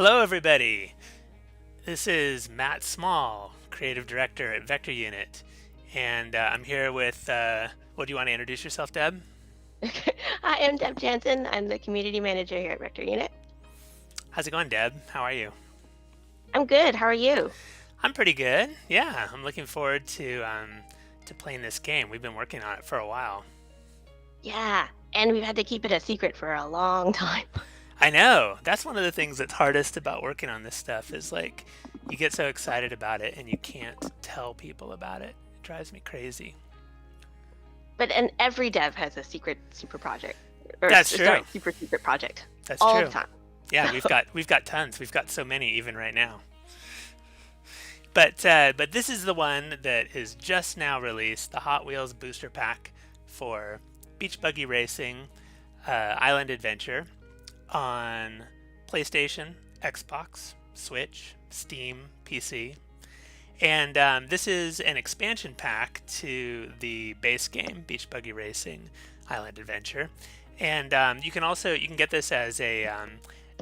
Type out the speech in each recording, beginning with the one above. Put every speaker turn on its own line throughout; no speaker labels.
Hello, everybody. This is Matt Small, Creative Director at Vector Unit, and I'm here with. What do you want to introduce yourself, Deb?
Hi, I'm Deb Jansen. I'm the community manager here at Rector Unit.
How's it going, Deb? How are you?
I'm good. How are you?
I'm pretty good. Yeah, I'm looking forward to playing this game. We've been working on it for a while.
Yeah, and we've had to keep it a secret for a long time.
I know. That's one of the things that's hardest about working on this stuff is like you get so excited about it and you can't tell people about it. It drives me crazy.
And every dev has a secret super project, or
That's true.
sorry, super secret project
That's
all the
true.
time.
Yeah, we've got tons. We've got so many even right now. But this is the one that is just now released, the Hot Wheels booster pack for Beach Buggy Racing Island Adventure on PlayStation, Xbox, Switch, Steam, PC. And this is an expansion pack to the base game, Beach Buggy Racing Island Adventure. And you can get this as a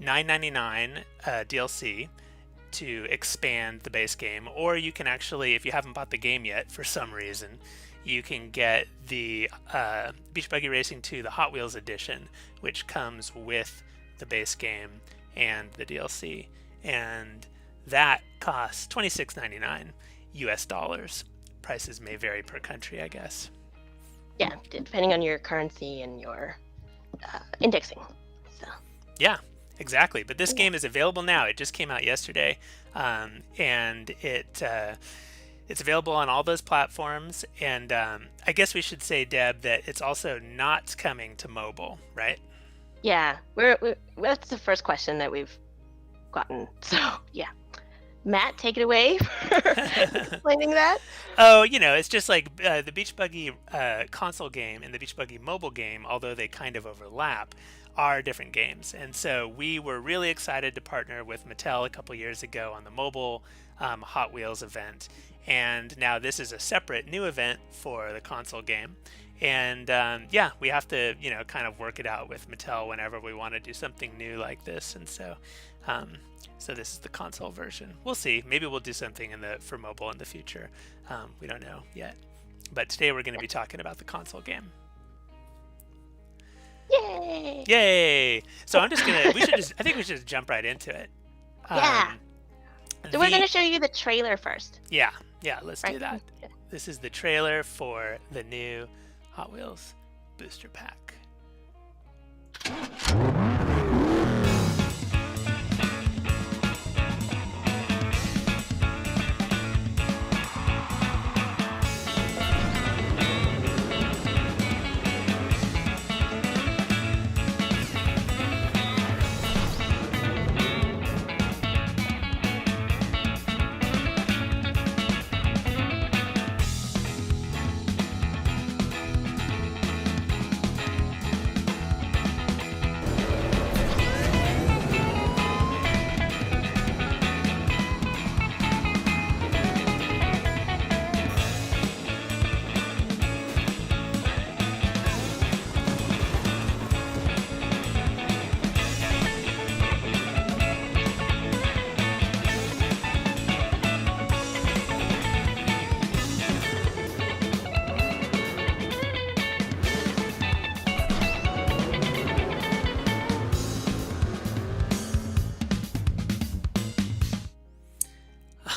$9.99 DLC to expand the base game, or you can actually, if you haven't bought the game yet for some reason, you can get the Beach Buggy Racing 2, the Hot Wheels edition, which comes with the base game and the DLC, and that costs $26.99 US dollars. Prices may vary per country, I guess.
Yeah, depending on your currency and your indexing. So.
Yeah, exactly. But this game is available now. It just came out yesterday, and it's available on all those platforms. And I guess we should say, Deb, that it's also not coming to mobile, right?
Yeah, that's the first question that we've gotten. So yeah, Matt, take it away for explaining that.
Oh, it's just like the Beach Buggy console game and the Beach Buggy mobile game, although they kind of overlap, are different games. And so we were really excited to partner with Mattel a couple years ago on the mobile Hot Wheels event. And now this is a separate new event for the console game. And yeah, we have to, kind of work it out with Mattel whenever we want to do something new like this. And so this is the console version. We'll see. Maybe we'll do something for mobile in the future. We don't know yet. But today we're going to be talking about the console game.
Yay!
Yay! So I think we should just jump right into it.
Yeah. So we're going to show you the trailer first.
Yeah, let's do that.
Yeah.
This is the trailer for the new Hot Wheels booster pack.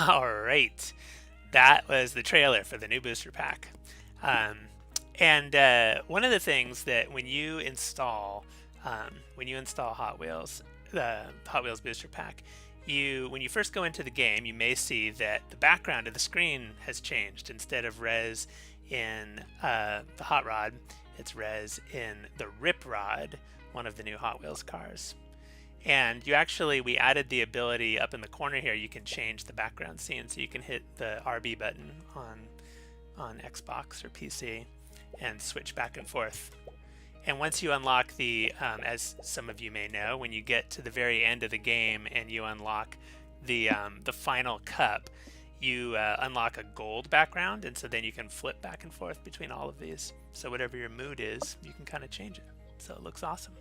All right, that was the trailer for the new booster pack. And one of the things that when you install Hot Wheels, the Hot Wheels booster pack, when you first go into the game, you may see that the background of the screen has changed. Instead of res in the Hot Rod, it's res in the Rip Rod, one of the new Hot Wheels cars. And we added the ability up in the corner here, you can change the background scene. So you can hit the RB button on Xbox or PC and switch back and forth. And once you unlock as some of you may know, when you get to the very end of the game and you unlock the final cup, you unlock a gold background. And so then you can flip back and forth between all of these. So whatever your mood is, you can kind of change it. So it looks awesome.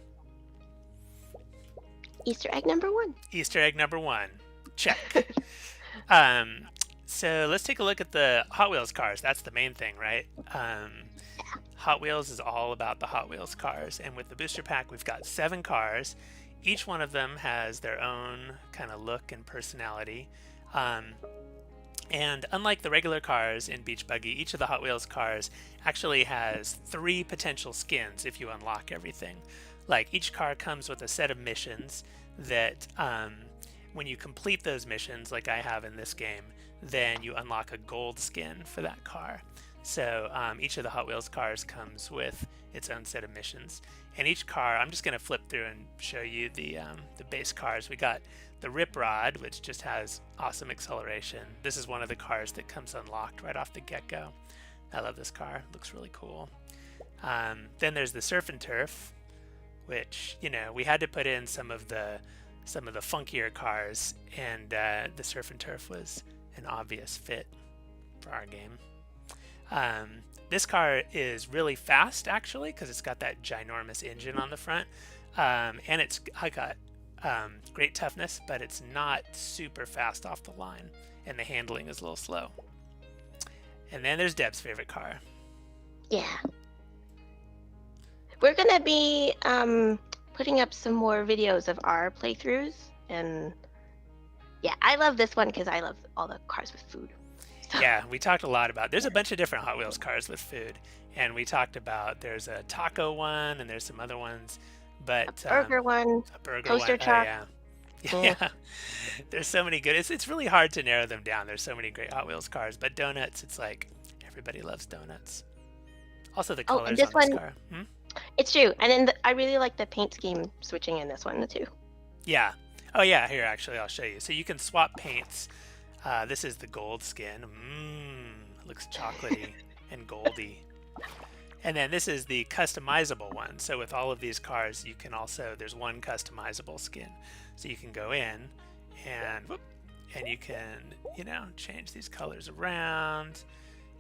Easter egg number 1.
Easter egg number 1. Check. um, so let's take a look at the Hot Wheels cars. That's the main thing, right? Hot Wheels is all about the Hot Wheels cars. And with the booster pack, we've got 7 cars. Each one of them has their own kind of look and personality. And unlike the regular cars in Beach Buggy, each of the Hot Wheels cars actually has 3 potential skins if you unlock everything. Like, each car comes with a set of missions that when you complete those missions, like I have in this game, then you unlock a gold skin for that car. So each of the Hot Wheels cars comes with its own set of missions. And each car, I'm just going to flip through and show you the base cars. We got the Rip Rod, which just has awesome acceleration. This is one of the cars that comes unlocked right off the get-go. I love this car. It looks really cool. Then there's the Surf and Turf, which, you know, we had to put in some of the funkier cars, and the Surf and Turf was an obvious fit for our game. This car is really fast, actually, because it's got that ginormous engine on the front, and it's got great toughness, but it's not super fast off the line, and the handling is a little slow. And then there's Deb's favorite car.
Yeah. We're going to be putting up some more videos of our playthroughs, and yeah, I love this one because I love all the cars with food.
Yeah, we talked a lot about, there's a bunch of different Hot Wheels cars with food, and we talked about, there's a taco one, and there's some other ones, but
a burger one,
a burger
toaster
one.
truck.
Oh, yeah. There's so many good, it's really hard to narrow them down. There's so many great Hot Wheels cars, but donuts, it's like everybody loves donuts. Also the colors
this
on this
one,
car.
It's true, and then I really like the paint scheme switching in this one too.
Yeah. Oh yeah, here actually I'll show you. So you can swap paints. This is the gold skin. Looks chocolatey and goldy. And then this is the customizable one. So with all of these cars, you can also, there's one customizable skin. So you can go in and you can, you know, change these colors around.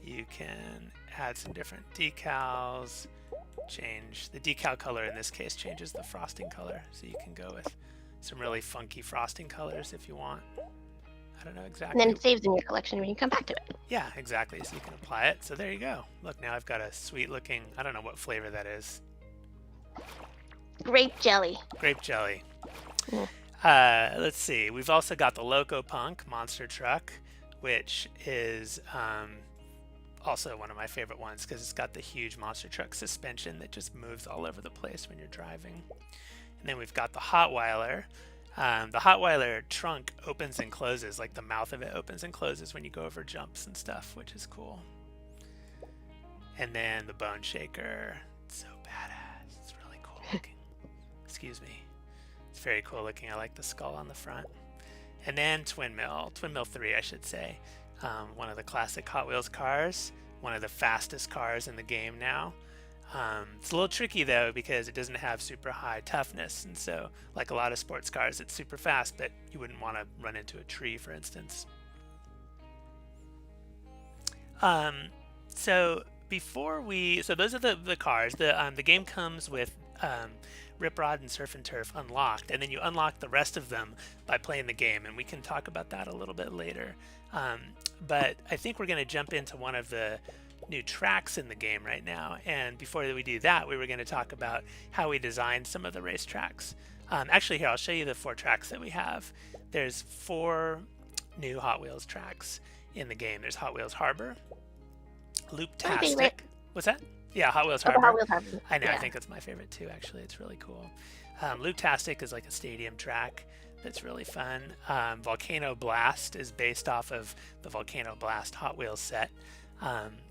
You can add some different decals. Change the decal color, in this case, changes the frosting color. So you can go with some really funky frosting colors if you want. I don't know exactly.
And then it saves in your collection when you come back to it.
Yeah, exactly. So you can apply it. So there you go. Look, now I've got a sweet looking, I don't know what flavor that is.
Grape jelly.
Grape jelly. Let's see. We've also got the Loco Punk monster truck, which is also one of my favorite ones because it's got the huge monster truck suspension that just moves all over the place when you're driving. And then we've got the Hotweiler. The Hotweiler trunk opens and closes, like the mouth of it opens and closes when you go over jumps and stuff, which is cool. And then the Bone Shaker. It's so badass. It's really cool looking. Excuse me. It's very cool looking. I like the skull on the front. And then Twin Mill 3, I should say. One of the classic Hot Wheels cars. One of the fastest cars in the game now. It's a little tricky though because it doesn't have super high toughness, and so like a lot of sports cars, it's super fast, but you wouldn't want to run into a tree, for instance. So those are the cars. The game comes with Rip Rod and Surf and Turf unlocked, and then you unlock the rest of them by playing the game, and we can talk about that a little bit later. But I think we're going to jump into one of the new tracks in the game right now, and before we do that, we were going to talk about how we designed some of the race tracks. Actually, here I'll show you the 4 tracks that we have. There's 4 new Hot Wheels tracks in the game. There's Hot Wheels Harbor, Looptastic. What's that? Yeah, Hot Wheels Harbor.
Hot Wheels Harbor.
I know.
Yeah.
I think that's my favorite too. Actually, it's really cool. Looptastic is like a stadium track that's really fun. Volcano Blast is based off of the Volcano Blast Hot Wheels set.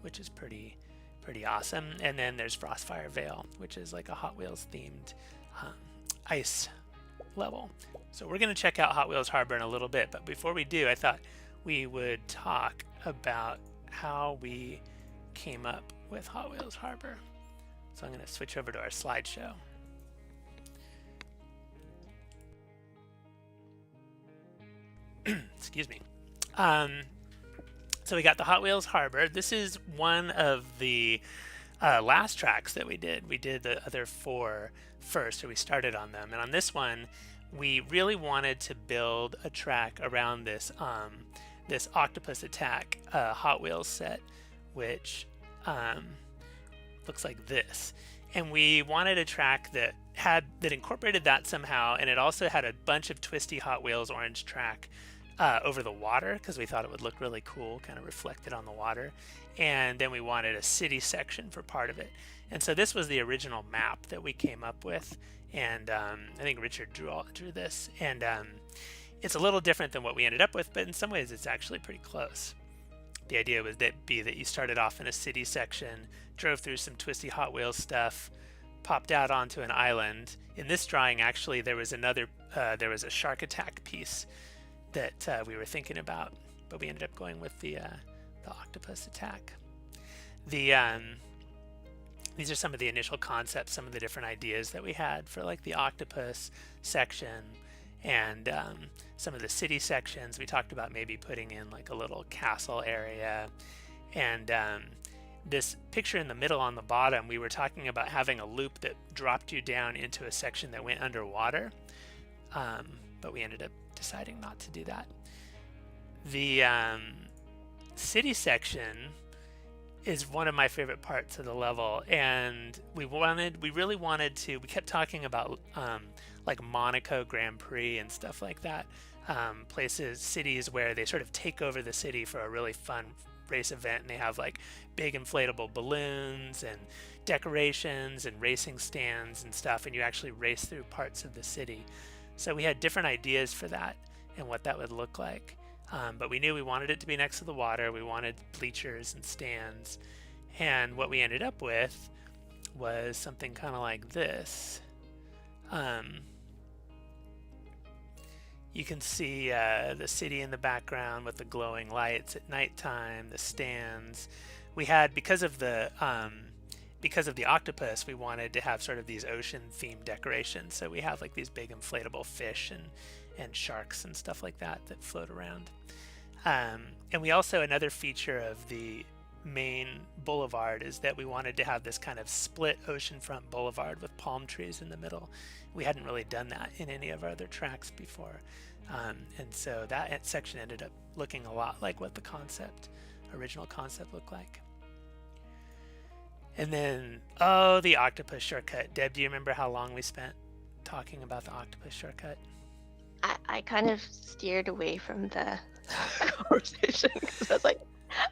Which is pretty awesome. And then there's Frostfire Vale, which is like a Hot Wheels themed ice level. So we're going to check out Hot Wheels Harbor in a little bit, but before we do, I thought we would talk about how we came up with Hot Wheels Harbor. So I'm going to switch over to our slideshow. Excuse me. So we got the Hot Wheels Harbor. This is one of the last tracks that we did. We did the other 4 first, so we started on them. And on this one, we really wanted to build a track around this Octopus Attack Hot Wheels set, which looks like this. And we wanted a track that incorporated that somehow, and it also had a bunch of twisty Hot Wheels orange track over the water, because we thought it would look really cool, kind of reflected on the water. And then we wanted a city section for part of it. And so this was the original map that we came up with, and I think Richard drew this. And it's a little different than what we ended up with, but in some ways it's actually pretty close. The idea was that you started off in a city section, drove through some twisty Hot Wheels stuff, popped out onto an island. In this drawing, actually, there was a shark attack piece that we were thinking about, but we ended up going with the octopus attack. These are some of the initial concepts, some of the different ideas that we had for like the octopus section, and some of the city sections. We talked about maybe putting in like a little castle area, and this picture in the middle on the bottom, we were talking about having a loop that dropped you down into a section that went underwater, but we ended up deciding not to do that. The city section is one of my favorite parts of the level, and we kept talking about like Monaco Grand Prix and stuff like that, cities where they sort of take over the city for a really fun race event, and they have like big inflatable balloons and decorations and racing stands and stuff, and you actually race through parts of the city. So we had different ideas for that and what that would look like. But we knew we wanted it to be next to the water. We wanted bleachers and stands. And what we ended up with was something kind of like this. You can see the city in the background with the glowing lights at nighttime, the stands. We had, because of the octopus, we wanted to have sort of these ocean-themed decorations. So we have like these big inflatable fish and sharks and stuff like that float around. And we also, another feature of the main boulevard is that we wanted to have this kind of split oceanfront boulevard with palm trees in the middle. We hadn't really done that in any of our other tracks before. And so that section ended up looking a lot like what the original concept looked like. And then, the octopus shortcut. Deb, do you remember how long we spent talking about the octopus shortcut?
I kind of steered away from the conversation because I was like,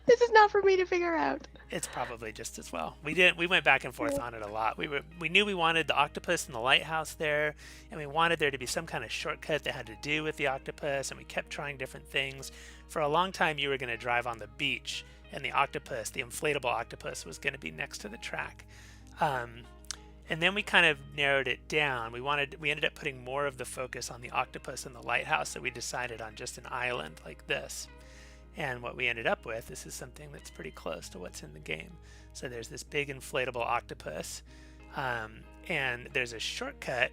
this is not for me to figure out.
It's probably just as well. We went back and forth on it a lot. We knew we wanted the octopus and the lighthouse there, and we wanted there to be some kind of shortcut that had to do with the octopus, and we kept trying different things. For a long time, you were going to drive on the beach, and the inflatable octopus, was going to be next to the track. And then we kind of narrowed it down. We ended up putting more of the focus on the octopus and the lighthouse, so we decided on just an island like this. And what we ended up with, this is something that's pretty close to what's in the game. So there's this big inflatable octopus, and there's a shortcut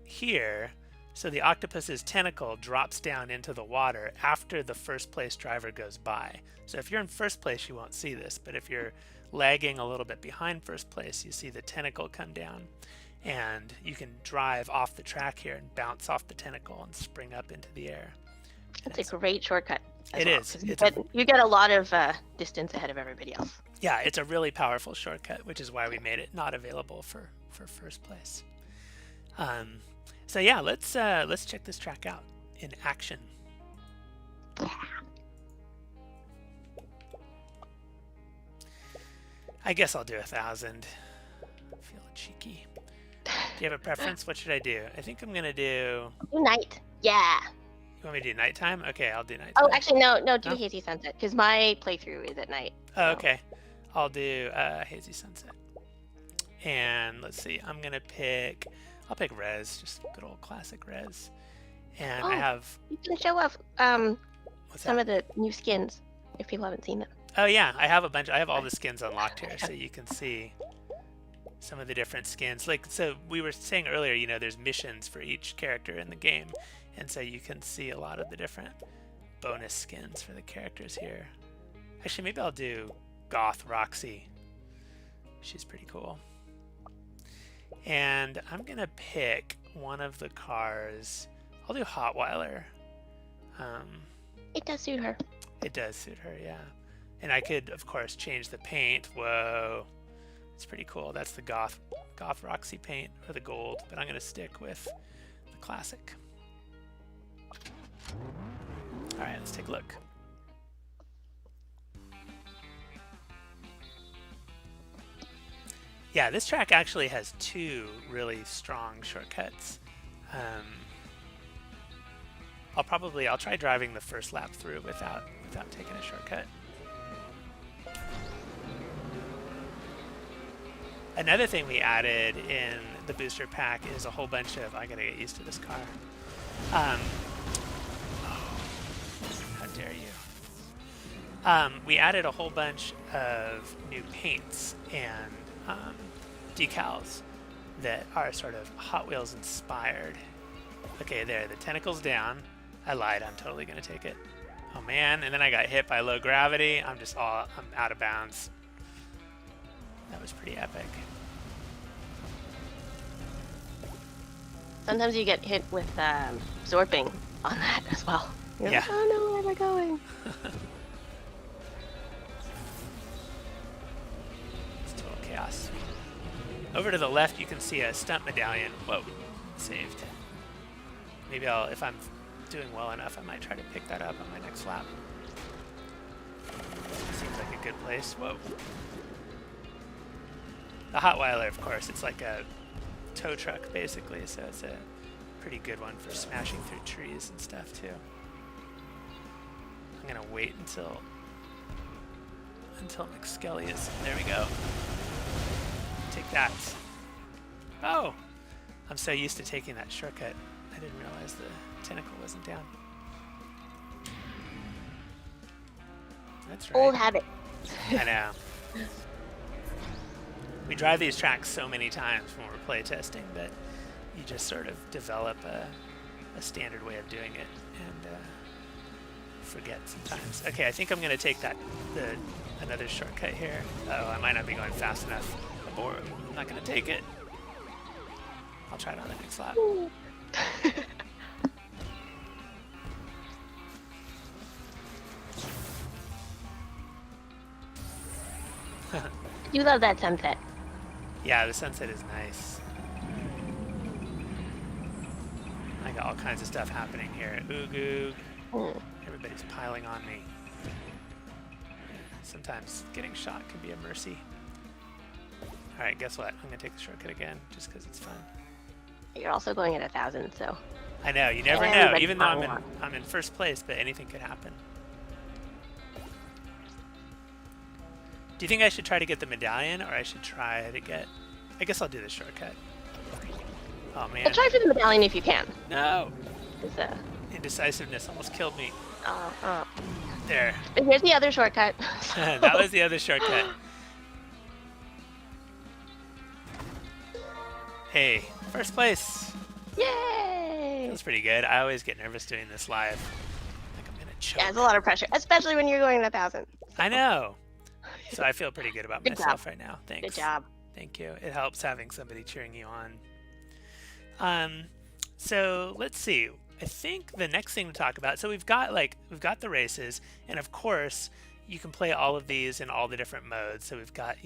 here. So the octopus's tentacle drops down into the water after the first place driver goes by. So if you're in first place, you won't see this, but if you're lagging a little bit behind first place, you see the tentacle come down, and you can drive off the track here and bounce off the tentacle and spring up into the air.
It's a great shortcut.
It is.
You get a lot of distance ahead of everybody else.
Yeah, it's a really powerful shortcut, which is why we made it not available for first place. So yeah, let's check this track out in action. I guess I'll do 1,000. Feel cheeky. Do you have a preference? What should I do? I think I'm gonna do
night. Yeah.
You want me to do nighttime? Okay, I'll do nighttime.
Oh, actually, no. Do Hazy Sunset, because my playthrough is at night. So.
Oh, okay. I'll do Hazy Sunset. And let's see. I'll pick Res, just good old classic Res. And I have.
You can show off some of the new skins if people haven't seen them.
Oh yeah, I have all the skins unlocked here, so you can see some of the different skins. Like, so we were saying earlier, there's missions for each character in the game, and so you can see a lot of the different bonus skins for the characters here. Actually, maybe I'll do Goth Roxy. She's pretty cool. And I'm gonna pick one of the cars I'll do Hotweiler.
It does suit her.
It does suit her, yeah. And I could, of course, change the paint. Whoa. It's pretty cool. That's the Goth Roxy paint, or the gold, but I'm going to stick with the classic. All right, let's take a look. Yeah, this track actually has 2 really strong shortcuts. I'll try driving the first lap through without taking a shortcut. Another thing we added in the booster pack is a whole bunch of, I gotta get used to this car. Oh, how dare you. We added a whole bunch of new paints and decals that are sort of Hot Wheels inspired. Okay, there, the tentacle's down. I lied, I'm totally gonna take it. Oh man, and then I got hit by low gravity. I'm out of bounds. That was pretty epic.
Sometimes you get hit with Zorping on that as well. You're
Yeah.
like, oh no, where am I going?
It's total chaos. Over to the left, you can see a stunt medallion. Whoa, saved. Maybe if I'm doing well enough, I might try to pick that up on my next lap. Seems like a good place. Whoa. The Hotweiler, of course, it's like a tow truck, basically, so it's a pretty good one for smashing through trees and stuff, too. I'm going to wait until McSkelly is... There we go. Take that. Oh! I'm so used to taking that shortcut, I didn't realize the tentacle wasn't down. That's right.
Old habit.
I know. We drive these tracks so many times when we're playtesting that you just sort of develop a standard way of doing it and forget sometimes. Okay, I think I'm going to take another shortcut here. Oh, I might not be going fast enough. I'm not going to take it. I'll try it on the next lap.
You love that sunset.
Yeah, the sunset is nice. I got all kinds of stuff happening here at Oog. Everybody's piling on me. Sometimes getting shot can be a mercy. Alright, guess what? I'm going to take the shortcut again, just because it's fun.
You're also going at 1,000, so...
I know, you never know. Even though I'm in first place, but anything could happen. Do you think I should try to get the medallion, or I should try to get... I guess I'll do the shortcut. Oh, man.
Well, try for the medallion if you can.
No!
It's,
Indecisiveness almost killed me.
oh.
There.
But here's the other shortcut.
That was the other shortcut. Hey, first place.
Yay!
That's pretty good. I always get nervous doing this live. Like I'm gonna choke.
Yeah, it's a lot of pressure, especially when you're going at 1,000.
I know. So I feel pretty good about myself right now. Thanks.
Good job.
Thank you. It helps having somebody cheering you on. So let's see. I think the next thing to talk about. So we've got the races, and of course you can play all of these in all the different modes. So we've got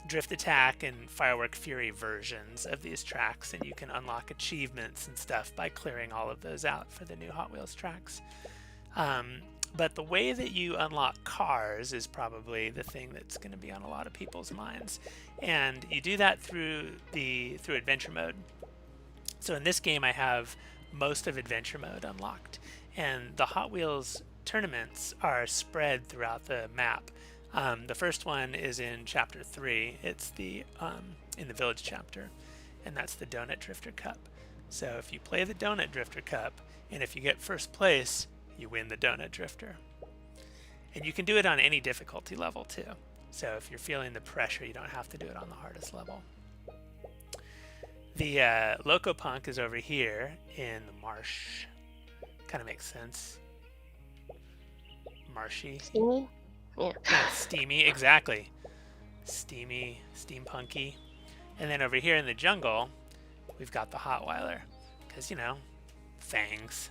Drift Attack and Firework Fury versions of these tracks, and you can unlock achievements and stuff by clearing all of those out for the new Hot Wheels tracks. But the way that you unlock cars is probably the thing that's going to be on a lot of people's minds, and you do that through adventure mode. So in this game I have most of adventure mode unlocked, and the Hot Wheels tournaments are spread throughout the map. The first one is in Chapter 3. It's in the Village chapter, and that's the Donut Drifter Cup. So if you play the Donut Drifter Cup, and if you get first place, you win the Donut Drifter. And you can do it on any difficulty level too. So if you're feeling the pressure, you don't have to do it on the hardest level. The Loco Punk is over here in the marsh. Kind of makes sense. Marshy.
Steamy? Yeah.
Steamy, exactly. Steamy, steampunky. And then over here in the jungle, we've got the Hotweiler, because, fangs.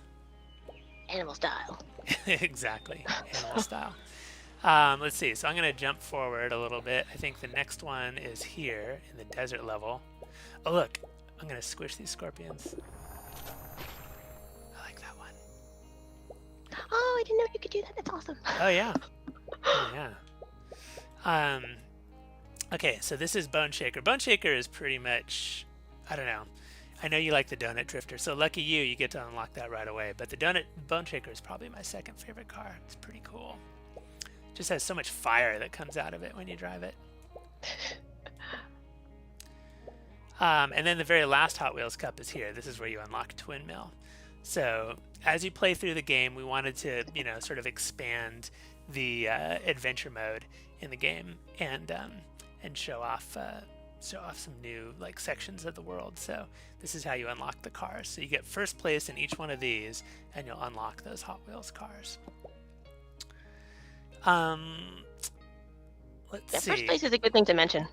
Animal style.
Exactly, animal style. Let's see. So I'm going to jump forward a little bit. I think the next one is here in the desert level. Oh, look. I'm going to squish these scorpions. I like that one.
Oh, I didn't know you could do that. That's awesome.
Oh, yeah. Oh, yeah. Okay, so this is Bone Shaker. Bone Shaker is pretty much, I don't know. I know you like the Donut Drifter, so lucky you get to unlock that right away. But the Bone Shaker is probably my second favorite car. It's pretty cool. Just has so much fire that comes out of it when you drive it. And then the very last Hot Wheels Cup is here. This is where you unlock Twin Mill. So as you play through the game, we wanted to, sort of expand the adventure mode in the game and show off some new sections of the world. So this is how you unlock the cars. So you get first place in each one of these, and you'll unlock those Hot Wheels cars. Let's see.
First place is a good thing to mention.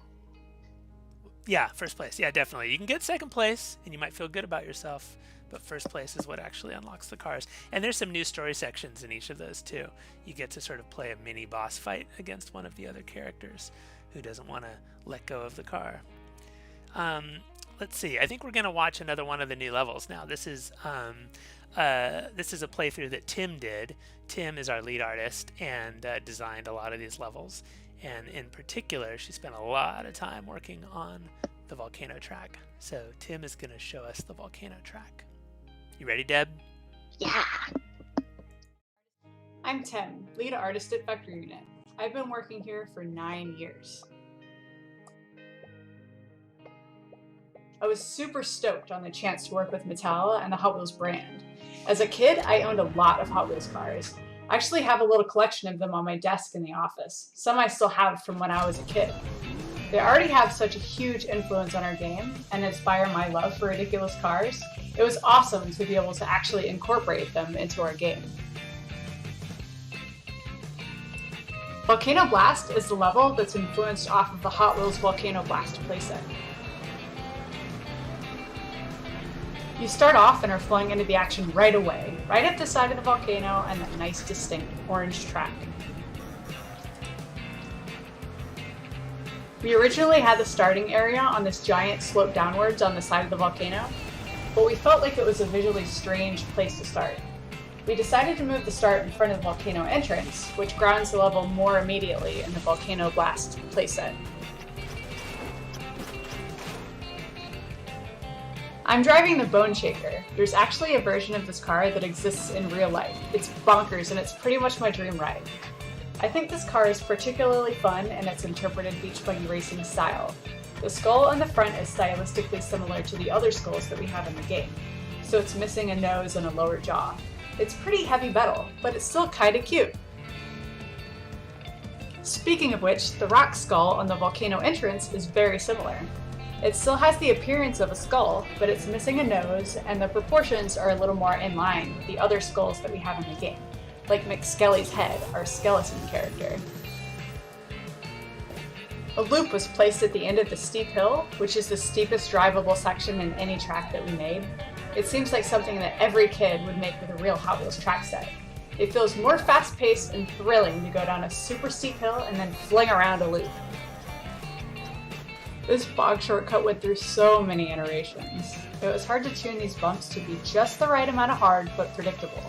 Yeah, first place. Yeah, definitely. You can get second place, and you might feel good about yourself, but first place is what actually unlocks the cars. And there's some new story sections in each of those, too. You get to sort of play a mini boss fight against one of the other characters who doesn't want to let go of the car. Let's see. I think we're going to watch another one of the new levels now. This is a playthrough that Tim did. Tim is our lead artist and designed a lot of these levels. And in particular, she spent a lot of time working on the Volcano track. So Tim is going to show us the Volcano track. You ready, Deb?
Yeah.
I'm Tim, lead artist at Vector Unit. I've been working here for 9 years. I was super stoked on the chance to work with Mattel and the Hot Wheels brand. As a kid, I owned a lot of Hot Wheels cars. I actually have a little collection of them on my desk in the office. Some I still have from when I was a kid. They already have such a huge influence on our game and inspire my love for ridiculous cars. It was awesome to be able to actually incorporate them into our game. Volcano Blast is the level that's influenced off of the Hot Wheels Volcano Blast playset. You start off and are flowing into the action right away, right at the side of the volcano and that nice distinct orange track. We originally had the starting area on this giant slope downwards on the side of the volcano, but we felt like it was a visually strange place to start. We decided to move the start in front of the volcano entrance, which grounds the level more immediately in the Volcano Blast playset. I'm driving the Bone Shaker. There's actually a version of this car that exists in real life. It's bonkers and it's pretty much my dream ride. I think this car is particularly fun in its interpreted Beach Buggy Racing style. The skull on the front is stylistically similar to the other skulls that we have in the game, so it's missing a nose and a lower jaw. It's pretty heavy metal, but it's still kinda cute. Speaking of which, the rock skull on the volcano entrance is very similar. It still has the appearance of a skull, but it's missing a nose, and the proportions are a little more in line with the other skulls that we have in the game, like McSkelly's head, our skeleton character. A loop was placed at the end of the steep hill, which is the steepest drivable section in any track that we made. It seems like something that every kid would make with a real Hot Wheels track set. It feels more fast-paced and thrilling to go down a super steep hill and then fling around a loop. This bog shortcut went through so many iterations. It was hard to tune these bumps to be just the right amount of hard but predictable.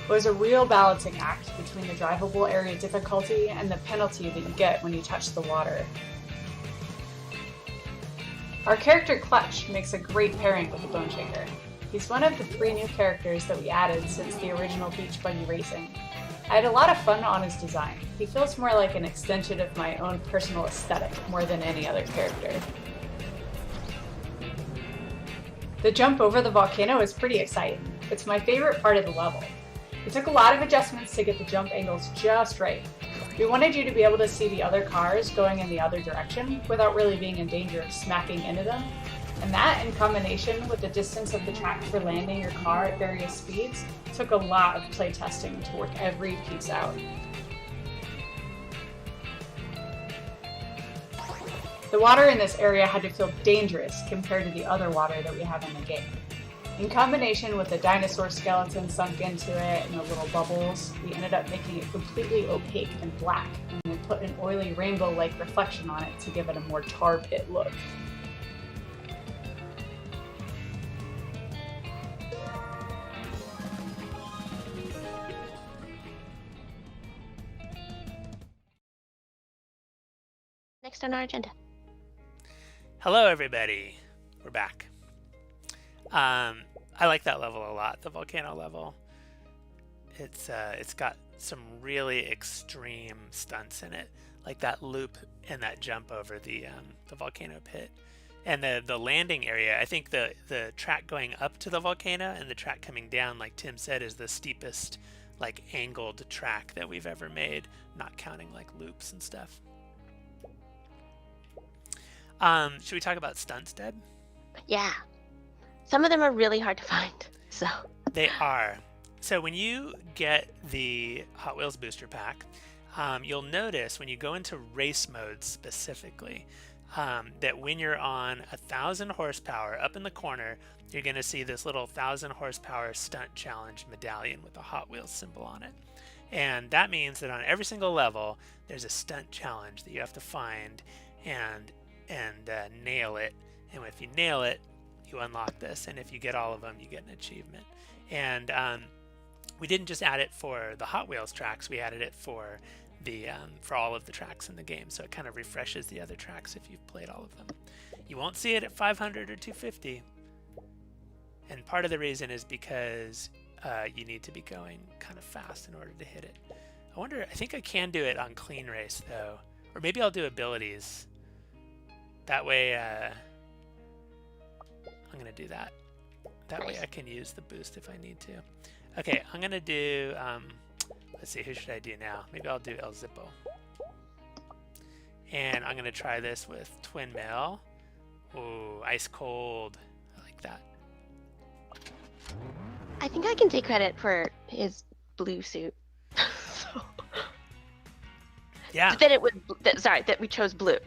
It was a real balancing act between the drivable area difficulty and the penalty that you get when you touch the water. Our character Clutch makes a great pairing with the Bone Shaker. He's one of the 3 new characters that we added since the original Beach Buggy Racing. I had a lot of fun on his design. He feels more like an extension of my own personal aesthetic more than any other character. The jump over the volcano is pretty exciting. It's my favorite part of the level. It took a lot of adjustments to get the jump angles just right. We wanted you to be able to see the other cars going in the other direction without really being in danger of smacking into them. And that, in combination with the distance of the track for landing your car at various speeds, took a lot of play testing to work every piece out. The water in this area had to feel dangerous compared to the other water that we have in the game. In combination with the dinosaur skeleton sunk into it and the little bubbles, we ended up making it completely opaque and black, and we put an oily rainbow-like reflection on it to give it a more tar pit look.
Next on our agenda.
Hello, everybody. We're back. I like that level a lot, the volcano level. It's got some really extreme stunts in it, like that loop and that jump over the volcano pit, and the landing area. I think the track going up to the volcano and the track coming down, like Tim said, is the steepest, like angled track that we've ever made, not counting like loops and stuff. Should we talk about stunts, Deb?
Yeah. Some of them are really hard to find, so.
They are. So when you get the Hot Wheels booster pack, you'll notice when you go into race mode specifically, that when you're on 1,000 horsepower up in the corner, you're going to see this little 1,000 horsepower stunt challenge medallion with a Hot Wheels symbol on it. And that means that on every single level, there's a stunt challenge that you have to find and nail it. And if you nail it, you unlock this, and if you get all of them, you get an achievement. And we didn't just add it for the Hot Wheels tracks, we added it for the for all of the tracks in the game, so it kind of refreshes the other tracks if you've played all of them. You won't see it at 500 or 250, and part of the reason is because you need to be going kind of fast in order to hit it. I think I can do it on clean race though, or maybe I'll do abilities. That way I'm gonna do that. That way I can use the boost if I need to. Okay, I'm gonna do, let's see, who should I do now? Maybe I'll do El Zippo. And I'm gonna try this with Twin Mail. Ooh, ice cold. I like that.
I think I can take credit for his blue suit. So.
Yeah.
That we chose blue.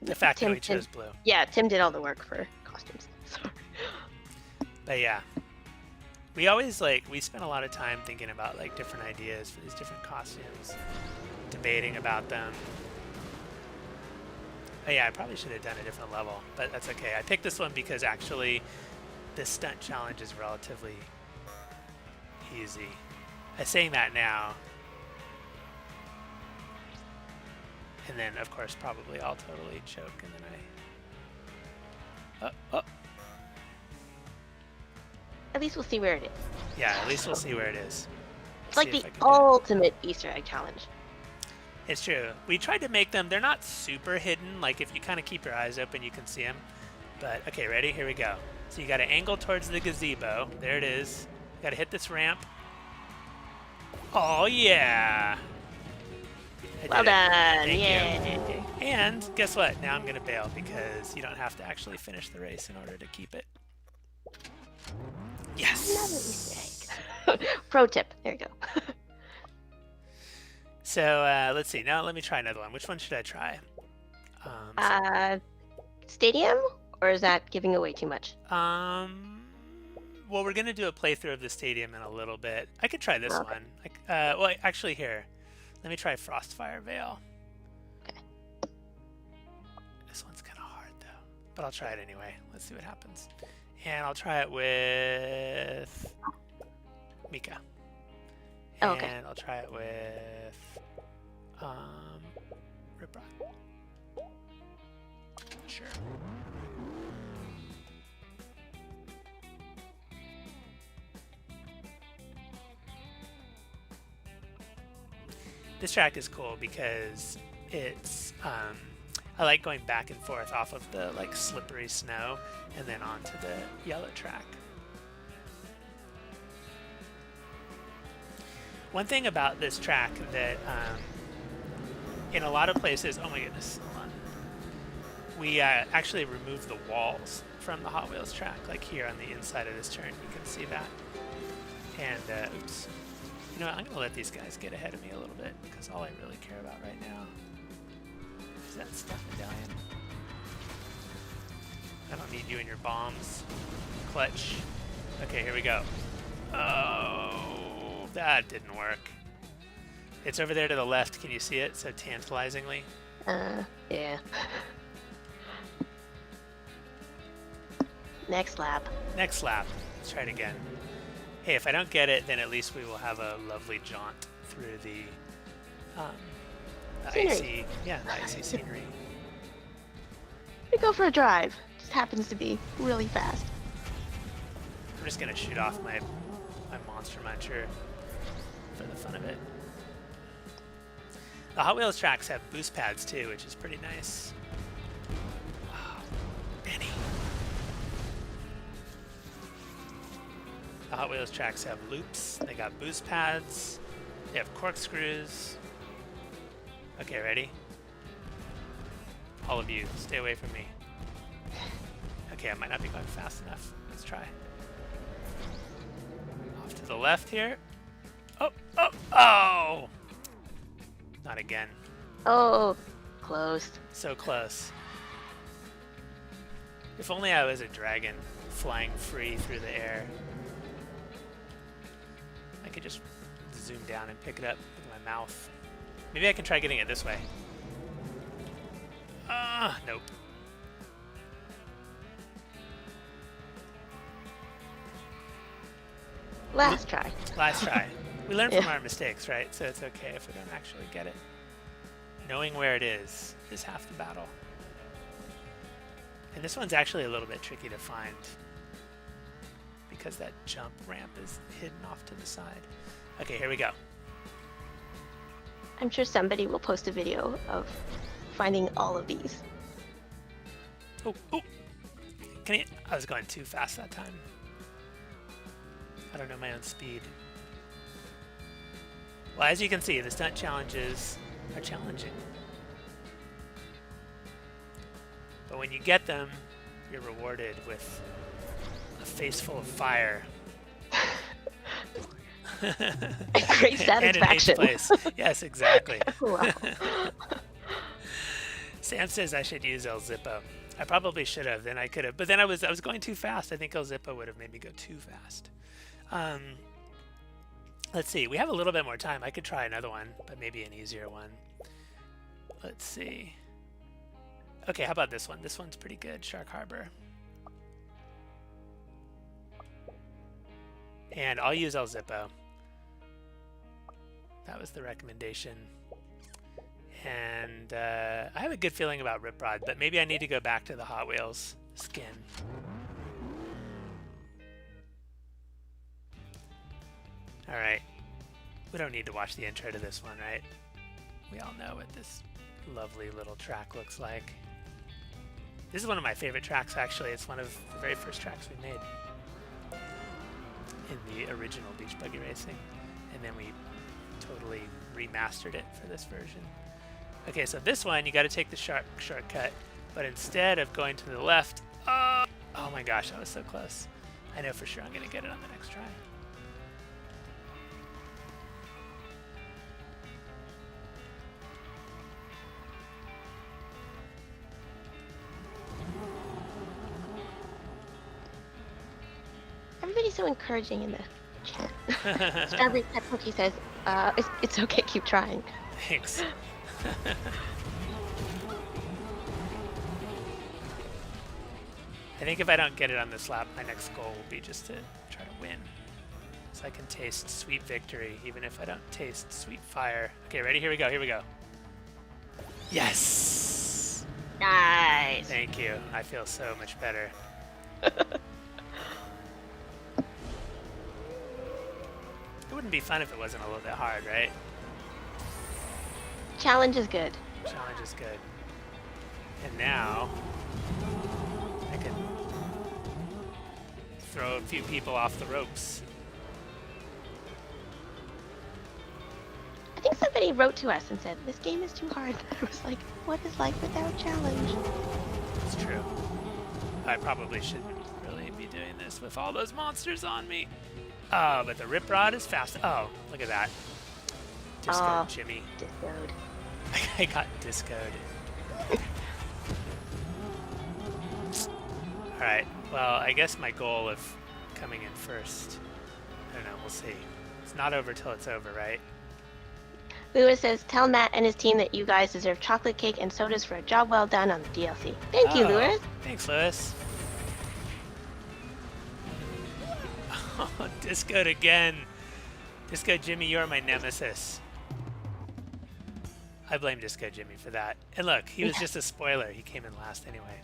The fact that we chose blue.
Yeah, Tim did all the work for costumes. Sorry.
But yeah, we always we spent a lot of time thinking about like different ideas for these different costumes, debating about them. But yeah, I probably should have done a different level, but that's okay. I picked this one because actually this stunt challenge is relatively easy. I'm saying that now. And then, of course, probably I'll totally choke, and then
At least we'll see where it is.
Yeah, at least we'll see where it is.
It's like the ultimate Easter egg challenge.
It's true. We tried to make them, they're not super hidden. Like, if you kind of keep your eyes open, you can see them. But, okay, ready? Here we go. So you got to angle towards the gazebo. There it is. You got to hit this ramp. Oh, yeah.
Well done.
Thank
Yay.
you. And guess what? Now I'm going to bail because you don't have to actually finish the race in order to keep it. Yes.
Another Easter egg. Pro tip. There you go.
So let's see. Now let me try another one. Which one should I try?
Stadium? Or is that giving away too much?
Well, we're going to do a playthrough of the stadium in a little bit. I could try this one. Well, actually, here. Let me try Frostfire Veil.
Okay.
This one's kind of hard, though. But I'll try it anyway. Let's see what happens. And I'll try it with Mika. And
okay.
I'll try it with Rip Rock. Sure. This track is cool because it's I like going back and forth off of the like slippery snow and then onto the yellow track. One thing about this track that in a lot of places, oh my goodness, hold on. We actually removed the walls from the Hot Wheels track, like here on the inside of this turn, you can see that. And oops. You know what, I'm going to let these guys get ahead of me a little bit, because all I really care about right now is that stunt medallion. I don't need you and your bombs. Clutch. Okay, here we go. Oh, that didn't work. It's over there to the left. Can you see it so tantalizingly?
Yeah. Next lap.
Next lap. Let's try it again. Hey, if I don't get it, then at least we will have a lovely jaunt through the icy, the icy scenery.
We go for a drive. Just happens to be really fast.
I'm just gonna shoot off my monster muncher for the fun of it. The Hot Wheels tracks have boost pads too, which is pretty nice. Oh, Benny. The Hot Wheels tracks have loops. They got boost pads. They have corkscrews. Okay, ready? All of you, stay away from me. Okay, I might not be going fast enough. Let's try. Off to the left here. Oh, oh, oh! Not again.
Oh, close.
So close. If only I was a dragon flying free through the air. I could just zoom down and pick it up with my mouth. Maybe I can try getting it this way. Nope.
Last try.
Last try. We learn from our mistakes, right? So it's okay if we don't actually get it. Knowing where it is half the battle. And this one's actually a little bit tricky to find because that jump ramp is hidden off to the side. Okay, here we go.
I'm sure somebody will post a video of finding all of these.
Oh, oh! I was going too fast that time. I don't know my own speed. Well, as you can see, the stunt challenges are challenging. But when you get them, you're rewarded with a face full of fire.
Great satisfaction.
And an 8th place. Yes, exactly.
Wow.
Sam says I should use El Zippo. I probably should have. Then I could have. But then I was going too fast. I think El Zippo would have made me go too fast. Let's see. We have a little bit more time. I could try another one, but maybe an easier one. Let's see. Okay, how about this one? This one's pretty good. Shark Harbor. And I'll use El Zippo. That was the recommendation. And I have a good feeling about Rip Rod, but maybe I need to go back to the Hot Wheels skin. Alright. We don't need to watch the intro to this one, right? We all know what this lovely little track looks like. This is one of my favorite tracks, actually. It's one of the very first tracks we made in the original Beach Buggy Racing. And then we totally remastered it for this version. Okay, so this one, you got to take the shortcut, but instead of going to the left, oh my gosh, that was so close. I know for sure I'm going to get it on the next try.
Everybody's so encouraging in the chat. Strawberry Pet Cookie says, it's okay, keep trying.
Thanks. I think if I don't get it on this lap, my next goal will be just to try to win. So I can taste sweet victory, even if I don't taste sweet fire. Okay, ready? Here we go, here we go. Yes!
Nice!
Thank you. I feel so much better. It wouldn't be fun if it wasn't a little bit hard, right?
Challenge is good.
Challenge is good. And now I can throw a few people off the ropes.
I think somebody wrote to us and said, this game is too hard. I was like, what is life without challenge?
It's true. I probably shouldn't really be doing this with all those monsters on me. Oh, but the Rip Rod is fast. Oh, look at that. Disco Jimmy.
Discoed.
I got discoed. Alright, well, I guess my goal of coming in first? I don't know. We'll see. It's not over till it's over, right?
Lewis says, tell Matt and his team that you guys deserve chocolate cake and sodas for a job well done on the DLC. Thank you, Lewis.
Thanks, Lewis. Oh, Discoed again. Disco Jimmy, you're my nemesis. I blame Disco Jimmy for that. And look, he was just a spoiler. He came in last anyway.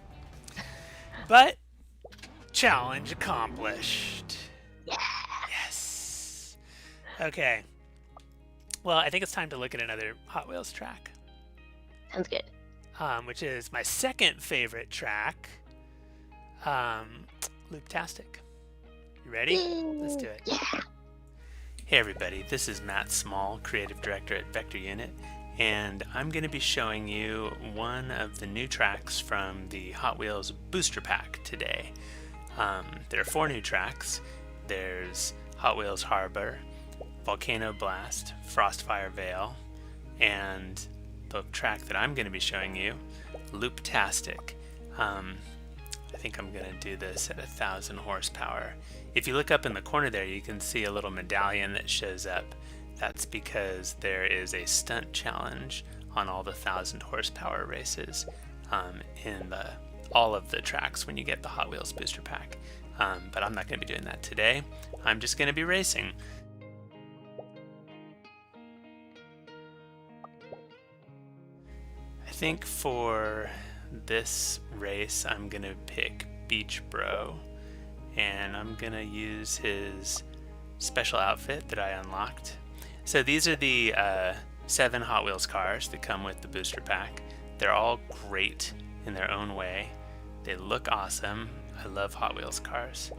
But challenge accomplished.
Yeah.
Yes. Okay. Well, I think it's time to look at another Hot Wheels track.
Sounds good.
Which is my second favorite track, Looptastic. You ready? Let's do it.
Yeah.
Hey everybody, this is Matt Small, Creative Director at Vector Unit, and I'm going to be showing you one of the new tracks from the Hot Wheels Booster Pack today. There are 4 new tracks. There's Hot Wheels Harbor, Volcano Blast, Frostfire Veil, and the track that I'm going to be showing you, Looptastic. I think I'm going to do this at 1,000 horsepower. If you look up in the corner there, you can see a little medallion that shows up. That's because there is a stunt challenge on all the 1,000 horsepower races in all of the tracks when you get the Hot Wheels Booster Pack. But I'm not going to be doing that today. I'm just going to be racing. I think for this race, I'm going to pick Beach Bro. And I'm gonna use his special outfit that I unlocked. So these are the 7 Hot Wheels cars that come with the booster pack. They're all great in their own way. They look awesome. I love Hot Wheels cars.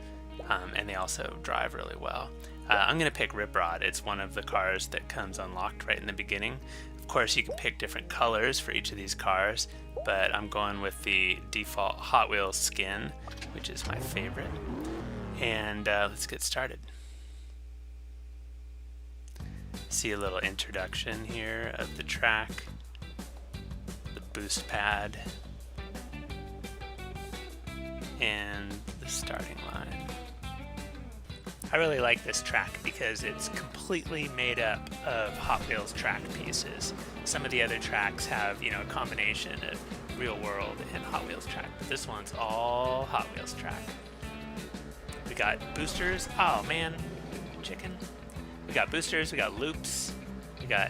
And they also drive really well. I'm gonna pick Rip Rod. It's one of the cars that comes unlocked right in the beginning. Of course, you can pick different colors for each of these cars, but I'm going with the default Hot Wheels skin, which is my favorite. And let's get started. See a little introduction here of the track, the boost pad, and the starting line. I really like this track because it's completely made up of Hot Wheels track pieces. Some of the other tracks have, a combination of real world and Hot Wheels track, but this one's all Hot Wheels track. We got boosters. Oh man, chicken. We got boosters, we got loops, we got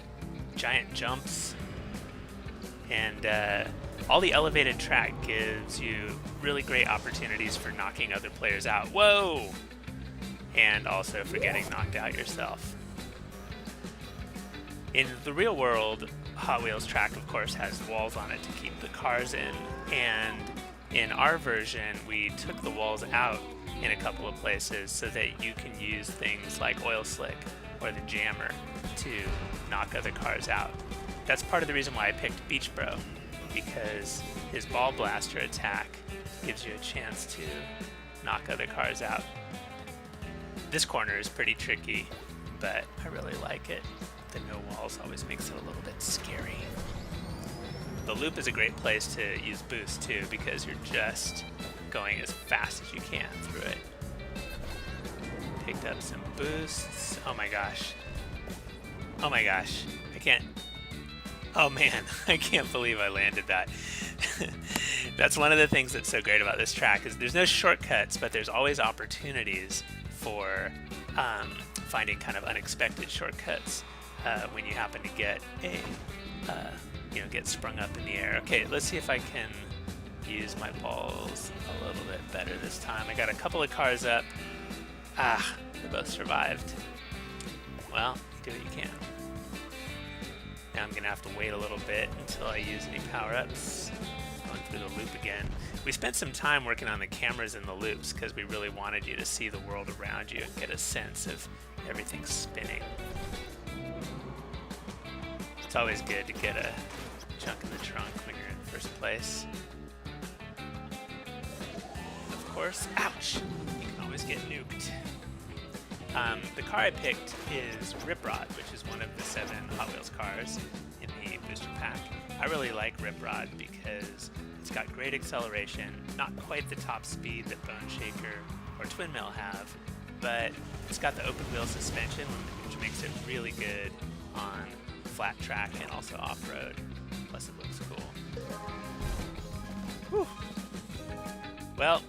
giant jumps, and all the elevated track gives you really great opportunities for knocking other players out. Whoa! And also for getting knocked out yourself. In the real world, Hot Wheels track, of course, has walls on it to keep the cars in, and in our version, we took the walls out in a couple of places so that you can use things like Oil Slick or the Jammer to knock other cars out. That's part of the reason why I picked Beach Bro, because his ball blaster attack gives you a chance to knock other cars out. This corner is pretty tricky, but I really like it. The no walls always makes it a little bit scary. The loop is a great place to use boost too, because you're just going as fast as you can through it. Picked up some boosts. Oh my gosh. Oh my gosh. I can't. Oh man, I can't believe I landed that. That's one of the things that's so great about this track is there's no shortcuts, but there's always opportunities for finding kind of unexpected shortcuts when you happen to get get sprung up in the air. Okay, let's see if I can use my balls a little bit better this time. I got a couple of cars up. They both survived. Well, do what you can. Now I'm gonna have to wait a little bit until I use any power-ups. Going through the loop again. We spent some time working on the cameras in the loops because we really wanted you to see the world around you and get a sense of everything spinning. It's always good to get a chunk in the trunk when you're in first place. Of course, ouch! You can always get nuked. The car I picked is Rip Rod, which is one of the 7 Hot Wheels cars in the booster pack. I really like Rip Rod because it's got great acceleration, not quite the top speed that Bone Shaker or Twin Mill have, but it's got the open wheel suspension, which makes it really good on flat track and also off-road. Plus it looks cool. Whew. Well,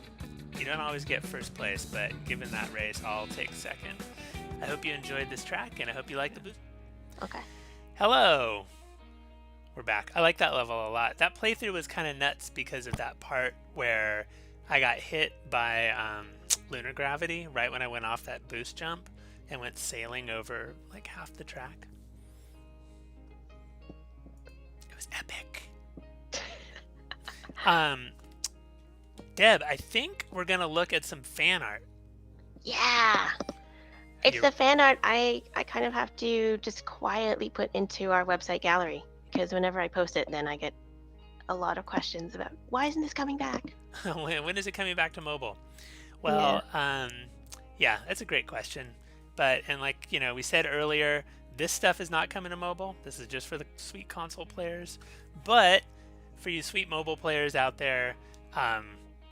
you don't always get first place, but given that race, I'll take second. I hope you enjoyed this track, and I hope you like the boost.
Okay.
Hello! We're back. I like that level a lot. That playthrough was kind of nuts because of that part where I got hit by lunar gravity right when I went off that boost jump and went sailing over like half the track. It was epic. Deb, I think we're going to look at some fan art.
Yeah. It's the fan art I kind of have to just quietly put into our website gallery, because whenever I post it, then I get a lot of questions about, why isn't this coming back?
When is it coming back to mobile? Well, yeah, that's a great question. But, and like, you know, we said earlier, this stuff is not coming to mobile. This is just for the sweet console players. But for you sweet mobile players out there,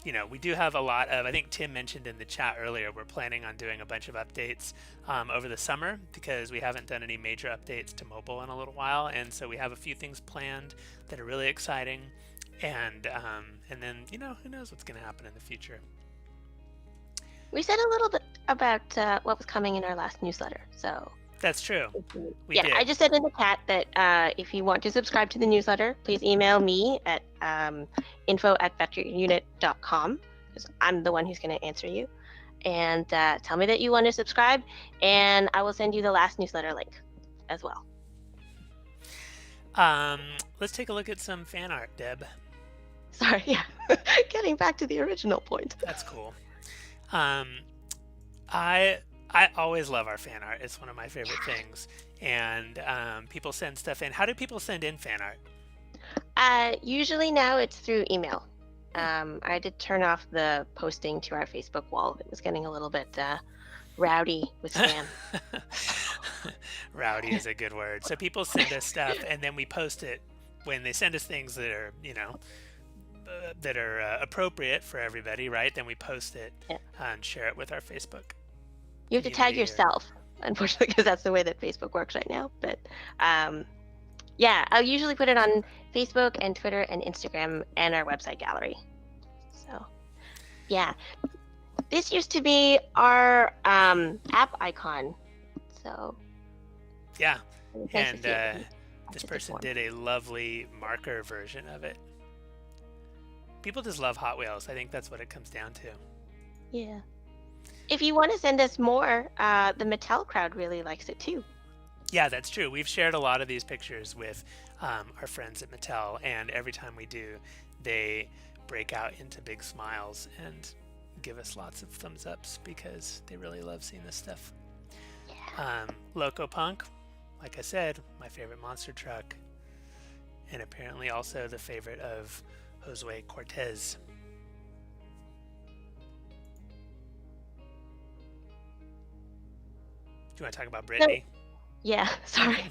you know, we do have a lot of, I think Tim mentioned in the chat earlier, we're planning on doing a bunch of updates over the summer because we haven't done any major updates to mobile in a little while. And so we have a few things planned that are really exciting. And then, you know, who knows what's going to happen in the future.
We said a little bit about what was coming in our last newsletter, so...
That's true. We
yeah,
did.
I just said in the chat that if you want to subscribe to the newsletter, please email me at info@vectorunit.com, because I'm the one who's going to answer you. And tell me that you want to subscribe, and I will send you the last newsletter link as well.
Let's take a look at some fan art, Deb.
Sorry, yeah. Getting back to the original point.
That's cool. I always love our fan art. It's one of my favorite things. And people send stuff in. How do people send in fan art?
Usually now it's through email. I did turn off the posting to our Facebook wall. It was getting a little bit rowdy with spam.
Rowdy is a good word. So people send us stuff, and then we post it when they send us things that are, you know, that are appropriate for everybody, right? Then we post it and share it with our Facebook.
You have to tag yourself, unfortunately, because that's the way that Facebook works right now. But yeah, I'll usually put it on Facebook and Twitter and Instagram and our website gallery. So yeah, this used to be our app icon. So
yeah,
nice
and this
Just
person
one.
did a lovely marker version of it. People just love Hot Wheels. I think that's what it comes down to.
Yeah. If you want to send us more, the Mattel crowd really likes it too.
Yeah, that's true. We've shared a lot of these pictures with our friends at Mattel, and every time we do, they break out into big smiles and give us lots of thumbs ups because they really love seeing this stuff.
Yeah.
Loco Punk, like I said, my favorite monster truck, and apparently also the favorite of Josue Cortez. Do you want to talk about Brittany?
Yeah, sorry.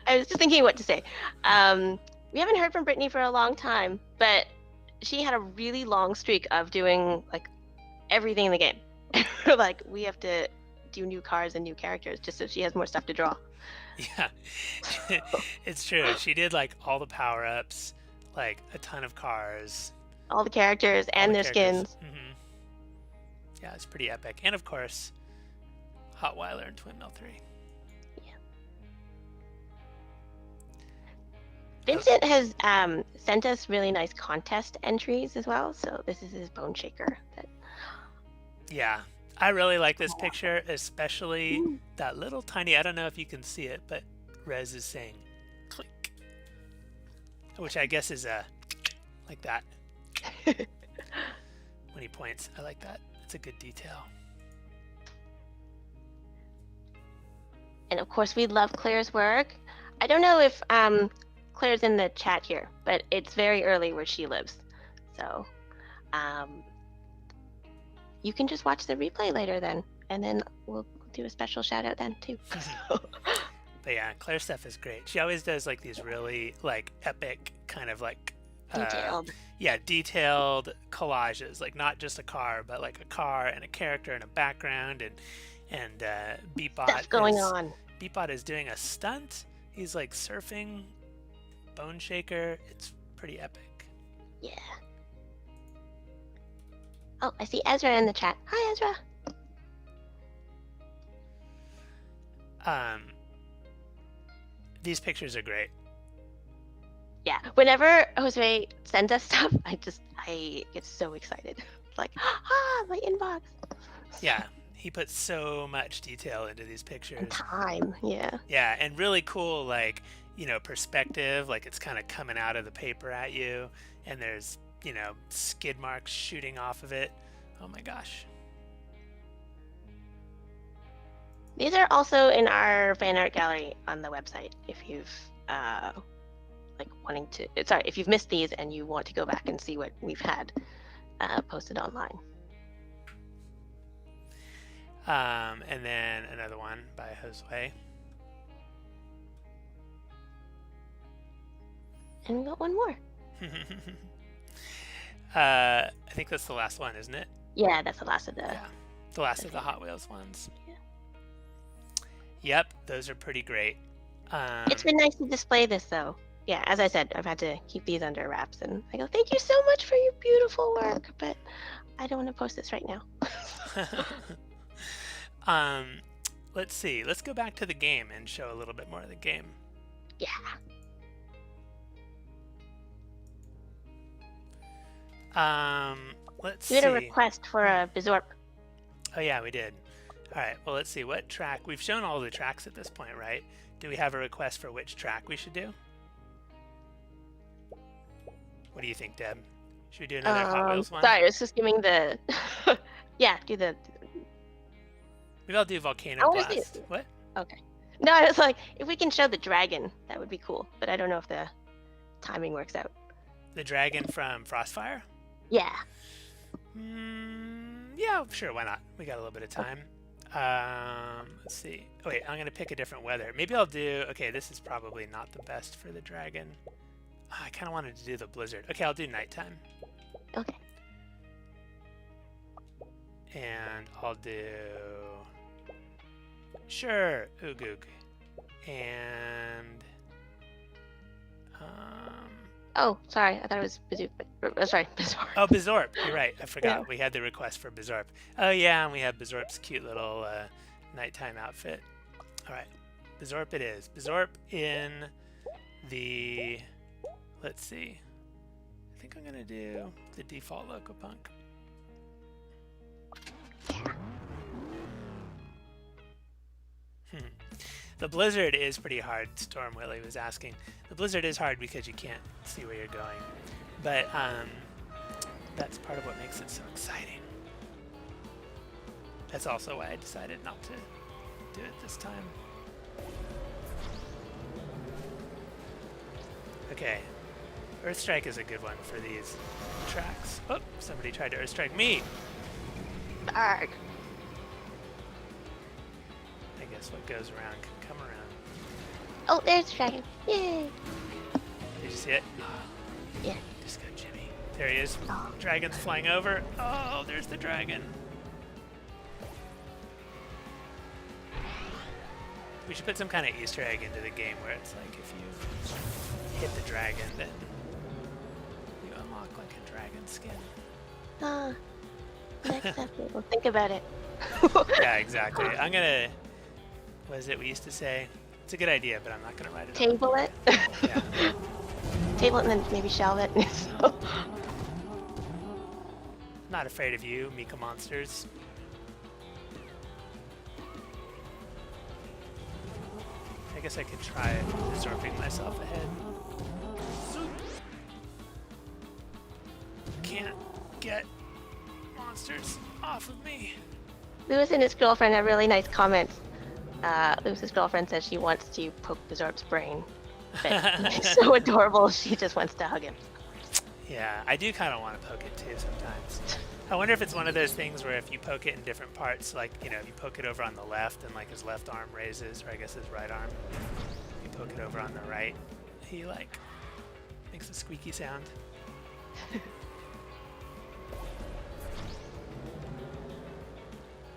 I was just thinking what to say. We haven't heard from Brittany for a long time, but she had a really long streak of doing like everything in the game. Like we have to do new cars and new characters just so she has more stuff to draw.
Yeah, it's true. She did like all the power-ups, like a ton of cars.
All the characters and their skins.
Mm-hmm. Yeah, it's pretty epic. And of course, Hotweiler and Twin Mill 3.
Yeah. Vincent has sent us really nice contest entries as well. So this is his Bone Shaker.
Yeah, I really like this picture, especially that little tiny, I don't know if you can see it, but Rez is saying click, which I guess is like that. When he points, I like that. It's a good detail.
And of course, we love Claire's work. I don't know if Claire's in the chat here, but it's very early where she lives. So you can just watch the replay later then, and then we'll do a special shout out then too.
But yeah, Claire's stuff is great. She always does like these really like epic kind of like
Detailed.
Detailed collages, like not just a car, but like a car and a character and a background, and And
Stuff going on.
Beatbot is doing a stunt. He's like surfing, bone shaker. It's pretty epic.
Yeah. Oh, I see Ezra in the chat. Hi, Ezra.
These pictures are great.
Yeah. Whenever Jose sends us stuff, I get so excited. Like, my inbox.
Yeah. He puts so much detail into these pictures.
And time, yeah.
Yeah, and really cool, like, perspective, like it's kind of coming out of the paper at you, and there's, skid marks shooting off of it. Oh my gosh.
These are also in our fan art gallery on the website if you've if you've missed these and you want to go back and see what we've had posted online.
And then another one by Josue.
And we got one more.
I think that's the last one, isn't it?
Yeah, that's the last of the...
Yeah, the last of the Hot Wheels ones.
Yeah.
Yep, those are pretty great.
It's been nice to display this, though. Yeah, as I said, I've had to keep these under wraps, and I go, thank you so much for your beautiful work, but I don't want to post this right now.
Let's see. Let's go back to the game and show a little bit more of the game.
Yeah.
Let's
see. We had a request for a Bizorp.
Oh yeah, we did. All right. Well, let's see what track. We've shown all the tracks at this point, right? Do we have a request for which track we should do? What do you think, Deb? Should we do another Hot Wheels one?
Sorry, I was just giving the... yeah, do the...
Maybe I'll do Volcano Blast. What?
Okay. No, I was like, if we can show the dragon, that would be cool. But I don't know if the timing works out.
The dragon from Frostfire?
Yeah.
Yeah, sure, why not? We got a little bit of time. Let's see. Oh, wait, I'm going to pick a different weather. Maybe I'll do... Okay, this is probably not the best for the dragon. Oh, I kind of wanted to do the blizzard. Okay, I'll do nighttime.
Okay.
And I'll do... Sure, Oogog. And...
Oh, sorry. I thought it was Bizorp.
Oh, Bizorp. You're right. I forgot.
Yeah.
We had the request for Bizorp. Oh, yeah, and we have Bizorp's cute little nighttime outfit. All right. Bizorp it is. Bizorp in the... Let's see. I think I'm going to do the default Locopunk. The blizzard is pretty hard, Storm Willie was asking. The blizzard is hard because you can't see where you're going. But that's part of what makes it so exciting. That's also why I decided not to do it this time. Okay. Earthstrike is a good one for these tracks. Oh, somebody tried to Earthstrike me!
Arg.
I guess what goes around can come around.
Oh, there's the dragon. Yay!
Did you see it?
Yeah.
Just go, Jimmy. There he is.
Oh.
Dragon's flying over. Oh, there's the dragon. We should put some kind of Easter egg into the game where it's like if you hit the dragon, then you unlock like a dragon skin.
Next up, we'll think about it.
Yeah, exactly. I'm gonna... What is it we used to say? It's a good idea, but I'm not gonna write it.
Table it.
Yeah.
Table it and then maybe shelve it.
Not afraid of you, Mika monsters. I guess I could try absorbing myself ahead. Can't get monsters off of me.
Lewis and his girlfriend have really nice comments. Lewis's girlfriend says she wants to poke Bizorp's brain. But he's so adorable, she just wants to hug him.
Yeah, I do kind of want to poke it too sometimes. I wonder if it's one of those things where if you poke it in different parts, like, you know, if you poke it over on the left and like his left arm raises, or I guess his right arm, you poke it over on the right, he like makes a squeaky sound.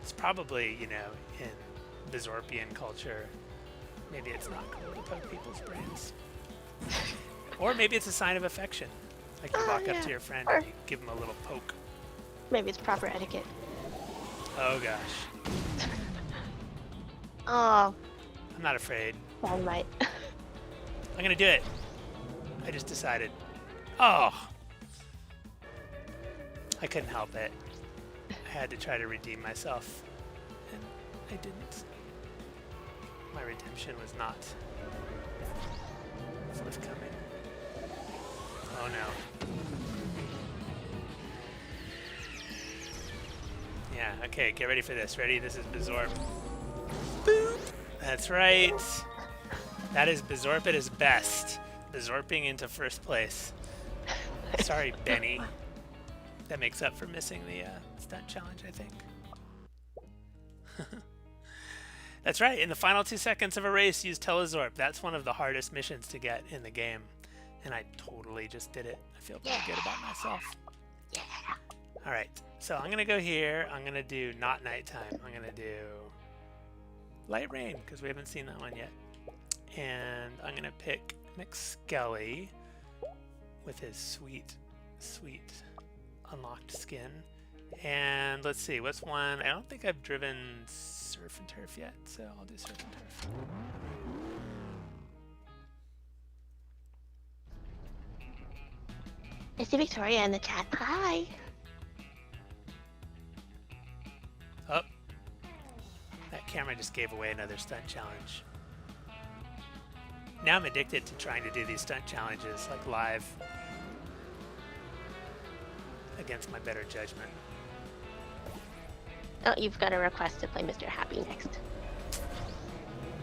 It's probably, you know, in Bizorpian culture, maybe it's not cool to poke people's brains. Or maybe it's a sign of affection. Like you walk up to your friend and you give them a little poke.
Maybe it's proper etiquette.
Oh gosh.
Oh.
I'm not afraid.
I might.
I'm gonna do it. I just decided. Oh. I couldn't help it. I had to try to redeem myself. And I didn't. My redemption was not forthcoming. Oh no. Yeah, okay, get ready for this. Ready? This is Bizorp. Boop! That's right. That is Bizorp at his best. Bizorping into first place. Sorry, Benny. That makes up for missing the stunt challenge, I think. That's right. In the final 2 seconds of a race, use Telezorp. That's one of the hardest missions to get in the game. And I totally just did it. I feel pretty good about myself.
Yeah.
All right. So I'm going to go here. I'm going to do not nighttime. I'm going to do light rain because we haven't seen that one yet. And I'm going to pick McSkelly with his sweet, sweet unlocked skin. And let's see, what's one? I don't think I've driven Surf and Turf yet, so I'll do Surf and Turf.
I see Victoria in the chat. Hi.
Oh, that camera just gave away another stunt challenge. Now I'm addicted to trying to do these stunt challenges, like live, against my better judgment.
Oh, you've got a request to play Mr. Happy next.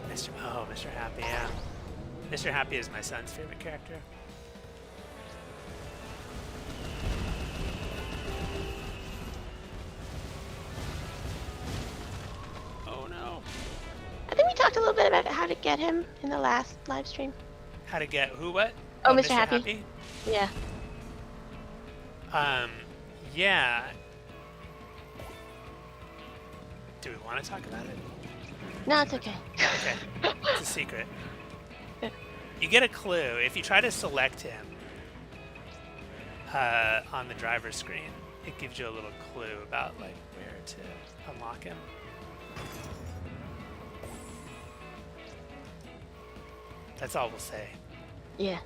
Mr. Happy, yeah. Mr. Happy is my son's favorite character. Oh no.
I think we talked a little bit about how to get him in the last live stream.
How to get who, what?
Oh, Mr. Happy. Yeah.
Yeah. Do we want to talk about it?
No, it's okay.
Okay. It's a secret. You get a clue. If you try to select him on the driver's screen, it gives you a little clue about like where to unlock him. That's all we'll say.
Yeah.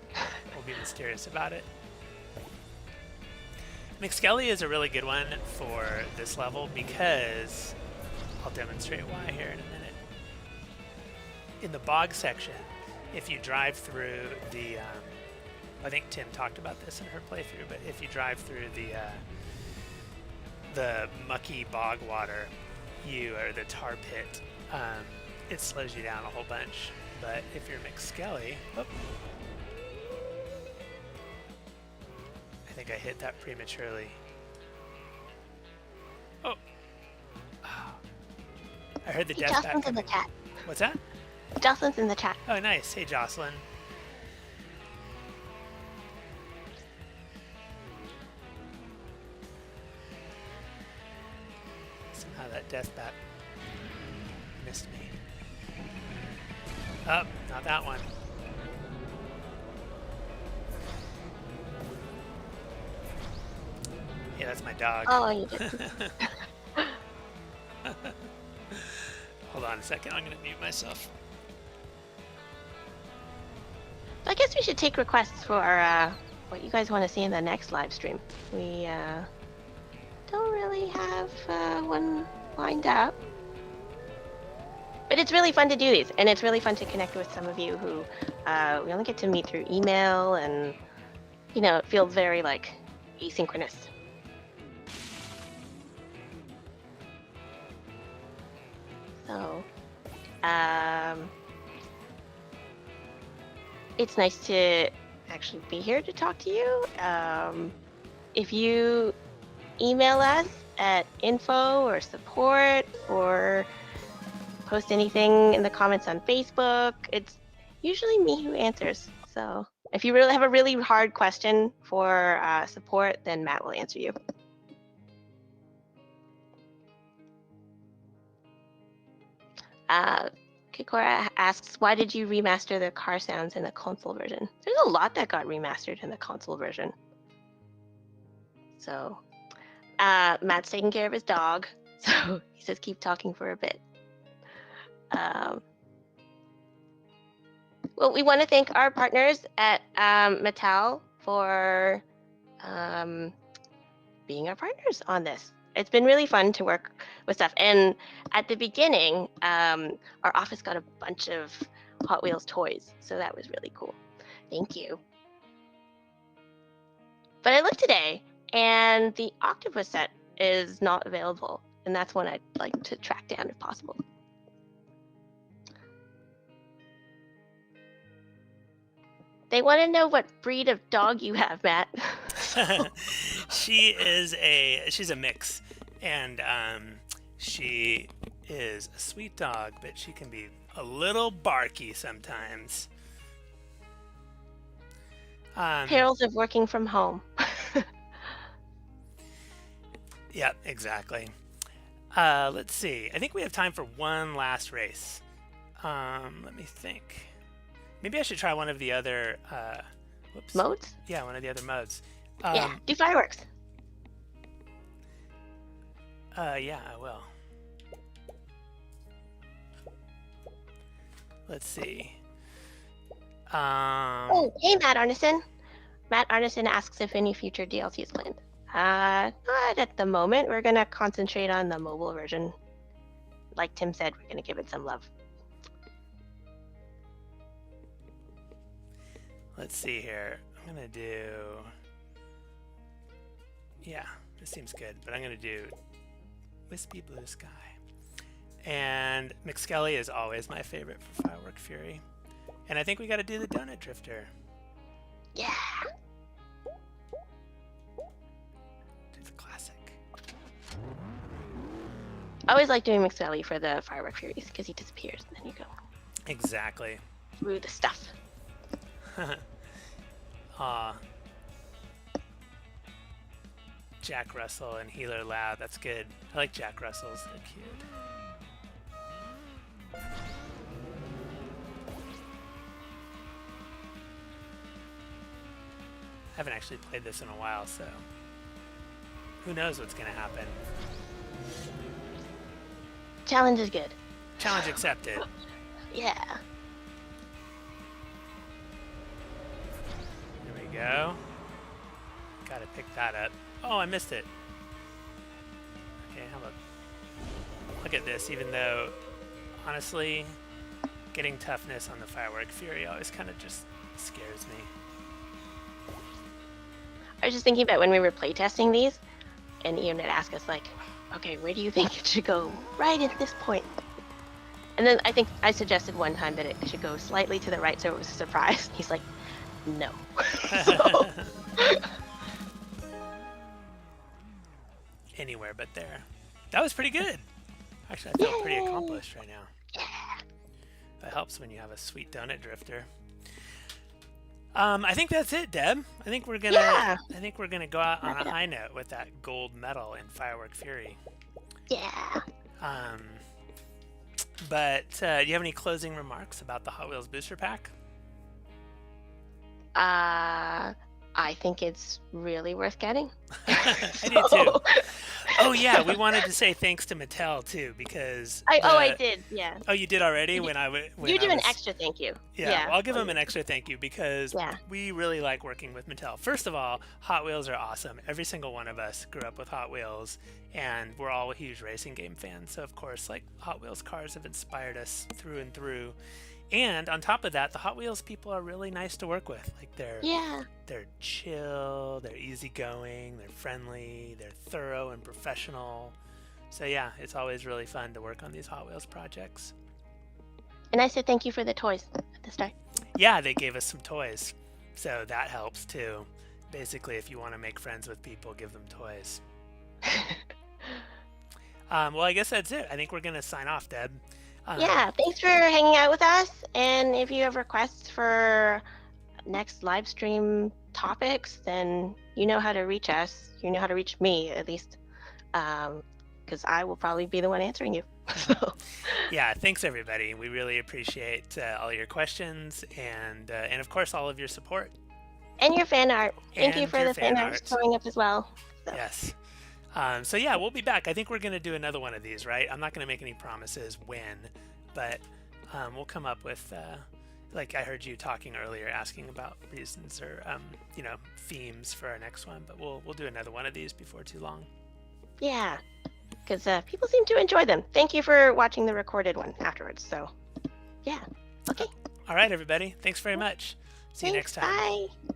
We'll be mysterious about it. McSkelly is a really good one for this level because I'll demonstrate why here in a minute. In the bog section, if you drive through the, I think Tim talked about this in her playthrough, but if you drive through the mucky bog water, or the tar pit, it slows you down a whole bunch. But if you're McSkelly, I think I hit that prematurely. Oh. I heard the death bat
Jocelyn's in the chat.
What's that?
Jocelyn's in the chat.
Oh, nice. Hey, Jocelyn. Somehow that death bat missed me. Oh, not that one. Yeah, that's my dog.
Oh, you did.
Hold on a second. I'm going to mute myself.
I guess we should take requests for what you guys want to see in the next live stream. We don't really have one lined up. But it's really fun to do these, and it's really fun to connect with some of you who we only get to meet through email, and, you know, it feels very, like, asynchronous. So, it's nice to actually be here to talk to you. If you email us at info or support or post anything in the comments on Facebook, it's usually me who answers. So if you really have a really hard question for support, then Matt will answer you. Kikora asks, why did you remaster the car sounds in the console version? There's a lot that got remastered in the console version. So, Matt's taking care of his dog, so he says keep talking for a bit. Well, we want to thank our partners at Mattel for being our partners on this. It's been really fun to work with stuff. And at the beginning, our office got a bunch of Hot Wheels toys, so that was really cool. Thank you. But I looked today, and the Octopus set is not available, and that's one I'd like to track down if possible. They want to know what breed of dog you have, Matt.
She's a mix, and she is a sweet dog, but she can be a little barky sometimes.
Perils of working from home.
Yeah, exactly. Let's see. I think we have time for one last race. Let me think. Maybe I should try one of the other
modes?
Yeah, one of the other modes.
Yeah, do fireworks.
Yeah, I will. Let's see.
Oh, hey, Matt Arneson. Matt Arneson asks if any future DLC is planned. Not at the moment. We're going to concentrate on the mobile version. Like Tim said, we're going to give it some love.
Let's see here. I'm going to do... Yeah, this seems good. But I'm going to do Wispy Blue Sky. And McSkelly is always my favorite for Firework Fury. And I think we got to do the Donut Drifter.
Yeah.
Do the classic.
I always like doing McSkelly for the Firework Furies because he disappears and then you go.
Exactly.
Through the stuff.
Jack Russell and Healer Loud. That's good. I like Jack Russell's. They're cute. I haven't actually played this in a while, so who knows what's going to happen.
Challenge is good.
Challenge accepted.
Yeah.
There we go. Gotta pick that up. Oh, I missed it. Okay, how about... Look at this, even though, honestly, getting toughness on the Firework Fury always kind of just scares me.
I was just thinking about when we were playtesting these, and Ian had asked us, like, okay, where do you think it should go? Right at this point. And then I think I suggested one time that it should go slightly to the right so it was a surprise. He's like, no. So...
Anywhere but there. That was pretty good. Actually, I feel pretty accomplished right now.
Yeah.
That helps when you have a sweet donut drifter. I think that's it, Deb. I think we're gonna go out on a high note with that gold medal in Firework Fury.
Yeah.
But do you have any closing remarks about the Hot Wheels Booster Pack?
I think it's really worth getting.
I do too. Oh yeah, we wanted to say thanks to Mattel too because
I did, yeah.
Oh, you did already?
You do an extra thank you.
Yeah, well, I'll give them an extra thank you because we really like working with Mattel. First of all, Hot Wheels are awesome. Every single one of us grew up with Hot Wheels, and we're all huge racing game fans. So of course, like Hot Wheels cars have inspired us through and through. And on top of that, the Hot Wheels people are really nice to work with. Like they're chill, they're easygoing, they're friendly, they're thorough and professional. So yeah, it's always really fun to work on these Hot Wheels projects.
And I said thank you for the toys at the start.
Yeah, they gave us some toys. So that helps too. Basically, if you want to make friends with people, give them toys. Well, I guess that's it. I think we're going to sign off, Deb.
Yeah, thanks for hanging out with us. And if you have requests for next live stream topics, then you know how to reach us. You know how to reach me, at least, because I will probably be the one answering you. So,
Yeah, thanks everybody. We really appreciate all your questions and of course all of your support
and your fan art. Thank you
and
for
your
the fan
fan
art
art.
showing up as well. So.
Yes. So yeah, we'll be back. I think we're going to do another one of these, right? I'm not going to make any promises when, but we'll come up with, like I heard you talking earlier, asking about reasons or themes for our next one. But we'll do another one of these before too long.
Yeah, because people seem to enjoy them. Thank you for watching the recorded one afterwards. So, yeah. Okay.
All right, everybody. Thanks very much. See you next time.
Bye.